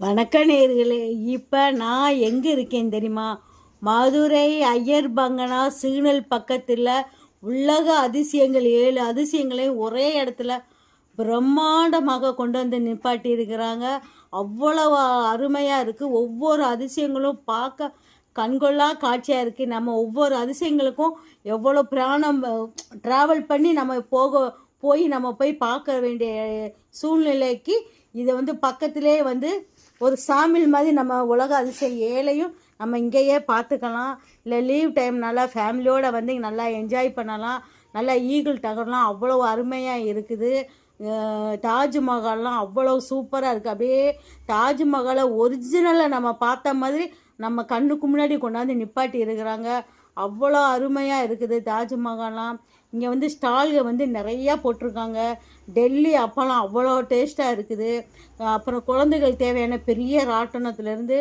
வணக்கம் நேயர்களே. இப்போ நான் எங்கே இருக்கேன் தெரியுமா? மதுரை ஐயர் பங்கனா சிக்னல் பக்கத்தில் உலக அதிசயங்கள் 7 அதிசயங்களையும் ஒரே இடத்துல பிரம்மாண்டமாக கொண்டு வந்து நிப்பாட்டி இருக்கிறாங்க. அவ்வளவு அருமையாக இருக்குது. ஒவ்வொரு அதிசயங்களும் பார்க்க கண்கொள்ளா காட்சியாக இருக்குது. நம்ம ஒவ்வொரு அதிசயங்களுக்கும் எவ்வளோ பிராணம் ட்ராவல் பண்ணி நம்ம போய் பார்க்க வேண்டிய சூழ்நிலைக்கு இதை பக்கத்திலே ஒரு சாமில் மாதிரி நம்ம உலக அதிசயம் 7ஐயும் நம்ம இங்கேயே பார்த்துக்கலாம். இல்லை லீவ் டைம்னால ஃபேமிலியோடு நல்லா என்ஜாய் பண்ணலாம், நல்லா ஈகிள் டகர்லாம் அவ்வளோ அருமையாக இருக்குது. தாஜ்மஹால்லாம் அவ்வளோ சூப்பராக இருக்குது. அப்படியே தாஜ்மஹாலை ஒரிஜினலை நம்ம பார்த்த மாதிரி நம்ம கண்ணுக்கு முன்னாடி கொண்டாந்து நிப்பாட்டி இருக்கிறாங்க. அவ்வளோ அருமையாக இருக்குது தாஜ்மஹால்லாம். இங்கே ஸ்டால்கள் நிறையா போட்டிருக்காங்க. டெல்லி அப்பளம் அவ்வளோ டேஸ்ட்டாக இருக்குது. அப்புறம் குழந்தைகள் தேவையான பெரிய ராட்டனத்துலேருந்து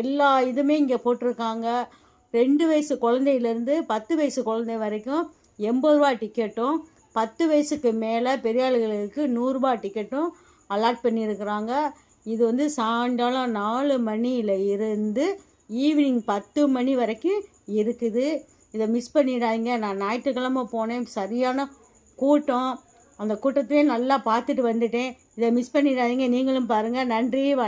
எல்லா இதுவுமே இங்கே போட்டிருக்காங்க. 2 வயசு குழந்தையிலேருந்து 10 வயசு குழந்தை வரைக்கும் 80 ரூபா டிக்கெட்டும், 10 வயசுக்கு மேலே பெரிய ஆளுகளுக்கு 100 ரூபா டிக்கெட்டும் அலாட் பண்ணியிருக்கிறாங்க. இது சாயங்காலம் 4 மணியில் இருந்து ஈவினிங் 10 மணி வரைக்கும் இருக்குது. இதை மிஸ் பண்ணிடாதீங்க. நான் ஞாயிற்றுக்கிழமை போனேன், சரியான கூட்டம். அந்த கூட்டத்திலே நல்லா பார்த்துட்டு வந்துட்டேன். இதை மிஸ் பண்ணிடாதீங்க. நீங்களும் பாருங்கள். நன்றி, வணக்கம்.